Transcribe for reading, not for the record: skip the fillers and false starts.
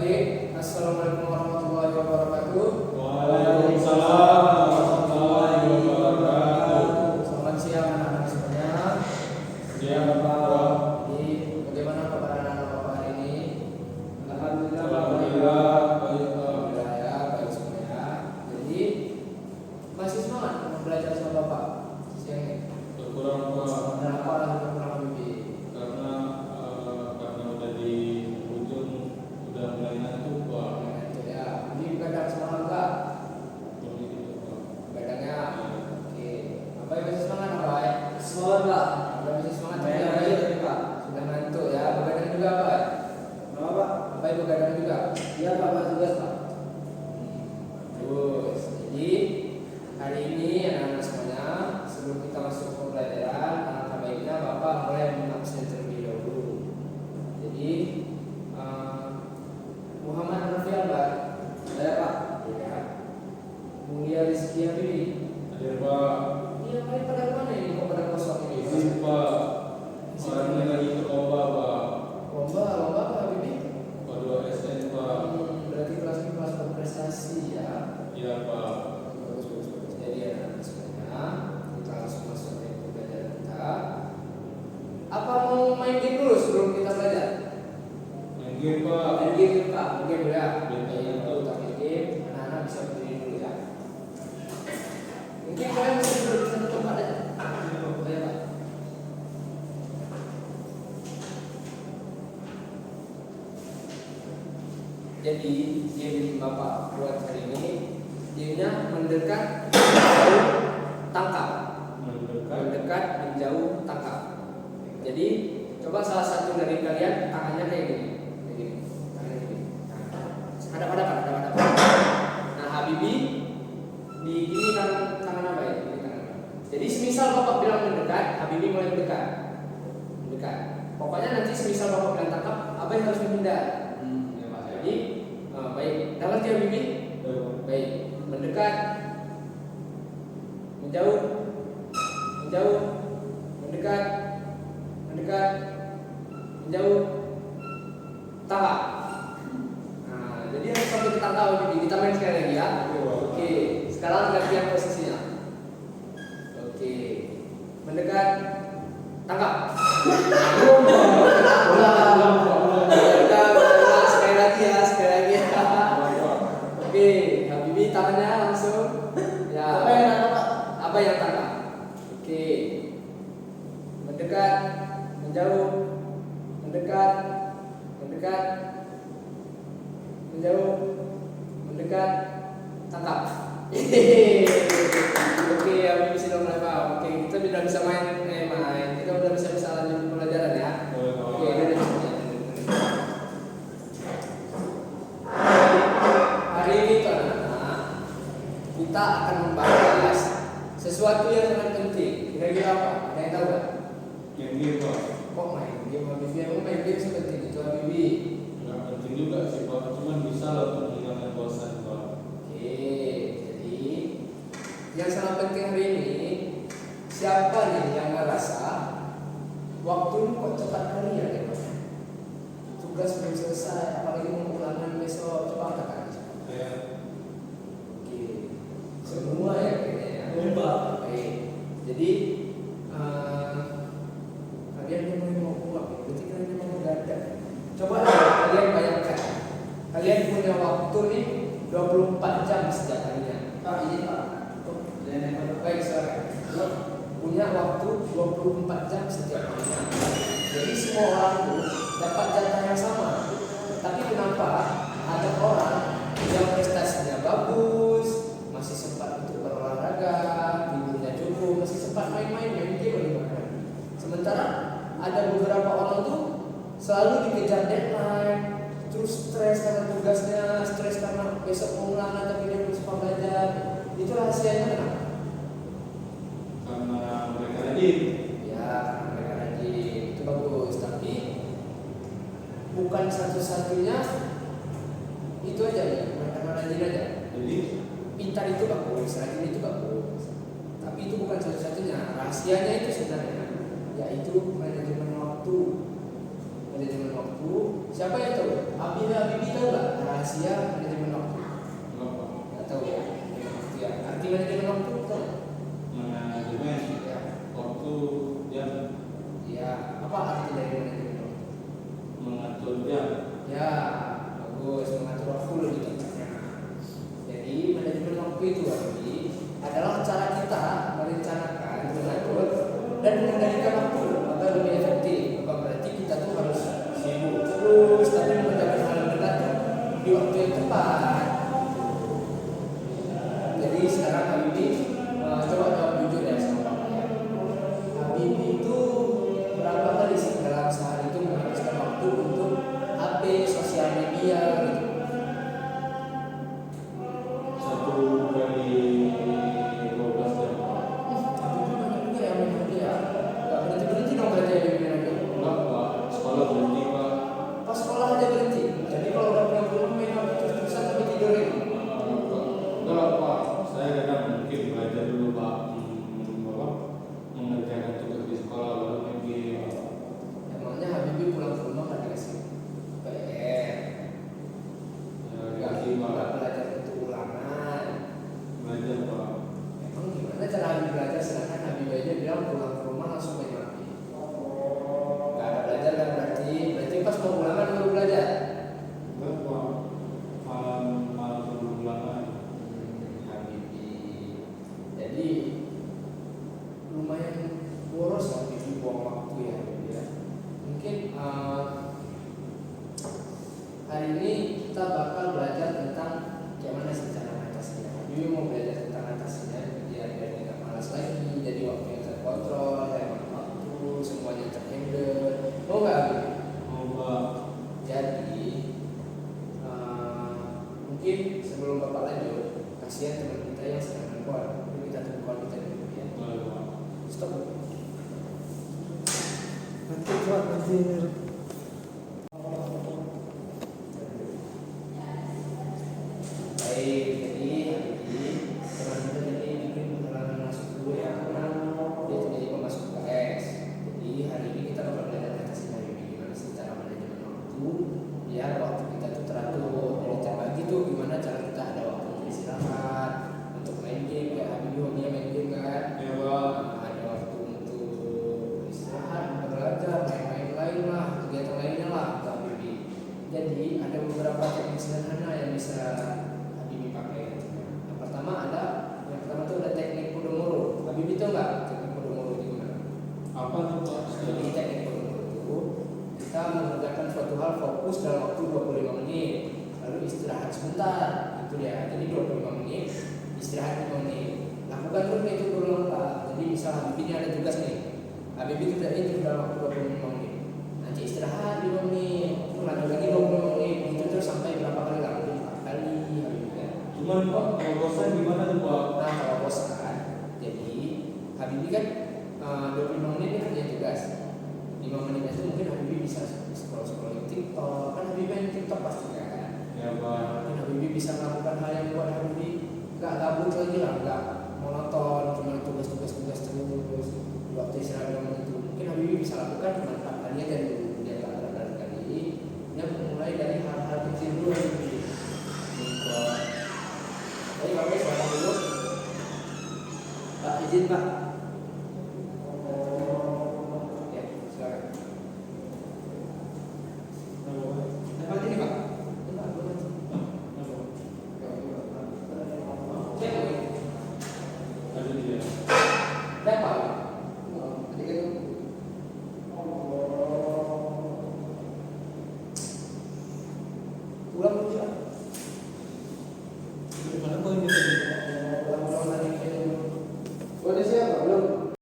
Baik, assalamualaikum warahmatullahi wabarakatuh. Waalaikumsalam warahmatullahi wabarakatuh. Selamat siang anak-anak semuanya. Siang Bapak. Jadi bagaimana kabar anak-anak Bapak hari ini? Alhamdulillah. Baik Pak. Alhamdulillah ya, baik semuanya. Jadi masih semangat untuk belajar sama Bapak siang ini? Kurang Pak. Kenapa lah kurang lebih? Karena udah di ujung, udah mulai ngantuk Pak. Itu ya. Jadi begadang semangat enggak? Jadi gitu Pak. Begadangnya. Oke. Apa yang masih semangat Pak? Semangat Pak. Udah masih semangat Main juga, aja baik? tadi Pak. Sudah ngantuk ya. Begadang juga Pak? Kenapa Pak? Baik begadang juga. Iya Pak, Pak tugas Pak. Terus, jadi hari ini anak-anak semuanya, sebelum kita masuk ke pembelajaran, alangkah baiknya Bapak mulai mengabsen terlebih dahulu. Jadi Muhammad Rafial Pak, Saya Pak. ya. Mulia Rizky Habibie. Hadir Pak. Iya, kalian pada mana ini? Kok pada kosong ini? Izin Pak. Orangnya lagi ke lomba Pak. Lomba apa Habibie? Kedua SN Pak. Berarti kelas ini kelas berprestasi ya. Iya Pak. Bagus. Jadi anak-anak semuanya, kita langsung masuk ke pembelajaran kita. Apa mau main game dulu sebelum kita belajar? Main game Pak. Main game Pak, main game dulu ya. Main game. Kalau tak main game, anak-anak bisa berdiri dulu ya. Mungkin kalian bisa duduk di satu tempat aja. Boleh Pak. Jadi game yang Bapak buat hari ini, gamenya mendekat, menjauh, tangkap. Mendekat, menjauh, tangkap. Jadi coba salah satu dari kalian tangannya kayak gini, tangannya gini. Hadap-hadapan. Nah Habibie di gini kan tangan apa ya? Ini tangan apa? Jadi semisal Bapak bilang mendekat, Habibie mulai mendekat. Pokoknya nanti semisal Bapak bilang tangkap, Abah harus menghindar. Ya Pak. Jadi baik, dah ngerti Habibie? Baik, mendekat, menjauh, mendekat, menjauh, tangkap. Nah, jadi harus sampai kita tahu Habibie. Kita main sekali lagi ya. Oke, sekarang gantian posisinya. Oke, mendekat, tangkap. Sekali lagi ya. Oke, Habibie tangannya langsung. Ya. Apa yang tangkap? Oke. Mendekat, menjauh, mendekat, menjauh, mendekat, tangkap. Oke, Habibie sudah mulai paham. Oke, kita sudah bisa main. Kita sudah bisa lanjut pelajaran ya. Oke, ini hari ini tuh anak-anak, kita akan membahas sesuatu yang sangat penting. Kira-kira apa? Ada yang tahu nggak? Game Pak. Kok main game Habibie? Emang main game sepenting itu Habibie? Nggak penting juga sih Pak. Cuman bisa lah untuk menghilangkan bosan Pak. Oke, jadi yang sangat penting hari ini, siapa nih yang ngerasa waktu ini kok cepat kali ya? Tugas belum selesai, apalagi mau ulangan besok. Coba katakan. Saya Oke, semua ya kayaknya ya. Baik. Jadi kalian yang mau pulang, berarti kalian mau dadak. Coba kalian bayangkan, kalian punya waktu nih 24 jam setiap harinya. Pak, izin Pak. Baik, saudara. Punya waktu 24 jam setiap harinya. Jadi semua orang tuh dapat jatah yang sama. Tapi kenapa ada orang yang prestasinya bagus, masih sempat untuk berolahraga, tidurnya cukup, masih sempat main game bahkan. Sementara ada beberapa orang tuh selalu dikejar deadline, terus stres karena tugasnya, stres karena besok mau ulangan tapi dia belum sempat belajar. Itu rahasianya kenapa? karena mereka rajin. Ya, karena mereka rajin, itu bagus. Tapi bukan satu-satunya itu aja ya, bukan karena rajin aja. Jadi Pintar itu bagus, rajin itu bagus. Tapi itu bukan satu-satunya. Rahasianya itu sebenarnya yaitu manajemen waktu. Siapa yang tahu? Habibie tahu nggak rahasia manajemen waktu? Enggak Pak. Nggak tahu ya. Manajemen waktu ya. Arti manajemen waktu tahu nggak? Manajemen Ya. waktu jam, Ya. Apa arti dari manajemen waktu? mengatur jam. Ya, bagus, mengatur waktu lebih tepatnya. Jadi manajemen waktu itu Abi adalah cara kita merencanakan, mengatur dan mengendalikan waktu agar lebih efektif. Bukan berarti kita tuh harus sibuk terus, tapi mengerjakan hal yang benar di waktu yang tepat. Jadi sekarang Habibie coba jawab jujur ya sama Bapak ya. Habibie itu berapa kali sih dalam sehari itu menghabiskan waktu untuk HP, sosial media gitu? 1 kali 12 jam Pak. Habibie banyak juga yang main HP ya. Gak berhenti-berhenti dong kerja Habibie main HP. Enggak Pak, sekolah berhenti Pak. Pas sekolah aja berhenti. Jadi kalau udah pulang ke rumah main HP terus-terusan tapi tidur lagi. Enggak lah Pak, saya kadang mungkin belajar dulu Pak, apa, mengerjakan tugas di sekolah baru main game. Emangnya Habibie pulang ke rumah kan dikasih PR. Ya Gak dikasih Pak, belajar untuk ulangan. belajar Pak. Emang gimana cara Habibie belajar sedangkan Habibie aja bilang pulang ke rumah langsung main HP. Gak ada belajar kan berarti pas mau ulangan baru belajar. Enggak Pak, malam sebelum ulangan. Habibie. Jadi lumayan boros lah Habibie buang waktu ya Habibie ya. Mungkin hari ini kita bakal belajar tentang gimana sih cara mengatasinya. Habibie mau belajar tentang atasinya biar nggak malas lagi. Jadi waktunya terkontrol, hemat waktu, semuanya terhandle. Mau nggak Habibie? Mau Pak. Jadi mungkin sebelum Bapak lanjut, kasihan teman kita yang sedang nonton. Yuk kita tunggu kalau kita dulu ya. Boleh Pak. Stop. Nanti Pak, nanti. Baik, jadi teman kita jadi bikin pengalaman masuk dulu ya karena dia jadi pemasuk UKS. Jadi hari ini kita bakal belajar atasi Habibie gimana sih cara manajemen waktu biar waktu kita tuh teratur. Jadi terbagi tuh gimana cara kita ada waktu untuk istirahat, untuk main game kayak Habibie hobinya main game kan. Ya Pak. Ada waktu untuk istirahat, belajar, main-main lain lah, kegiatan lainnya lah untuk Habibie. Jadi ada beberapa teknik sederhana yang bisa Habibie pakai. Yang pertama tuh ada teknik Pomodoro. Habibie tahu nggak teknik Pomodoro itu gimana? Apa tuh Pak? Jadi teknik Pomodoro itu kita mengerjakan suatu hal fokus dalam waktu 25 menit, lalu istirahat sebentar. Itu dia. Jadi 25 menit, istirahat 5 menit. Lakukan terus itu berulang Pak. Jadi misal Habibie ini ada tugas nih. Habibie kerjain itu dalam waktu 25 menit. Nanti istirahat 5 menit, terus lanjut lagi 25 menit. Itu terus sampai berapa kali lagi? 4 kali Habibie kan. Cuman Pak, kalau bosan gimana tuh Pak? Nah kalau bosan, jadi Habibie kan 25 menit dia kerja tugas. 5 menit itu mungkin Habibie bisa scroll-scrolling TikTok. Kan Habibie main TikTok pasti kan. Ya Pak. Mungkin Habibie bisa melakukan hal yang buat Habibie gak gabut lagi lah, gak monoton, cuma tugas-tugas terus di waktu istirahat 5 menit itu. Mungkin Habibie bisa lakukan cuma 4 kali aja dulu, dia gak berkali-kali. Dia mulai dari hal-hal kecil dulu Habibie. Jadi Bapak silakan dulu. Pak, izin Pak. Ya, silakan. Dapat ini Pak. Ada dia. Dapat. Tadi kan Ulang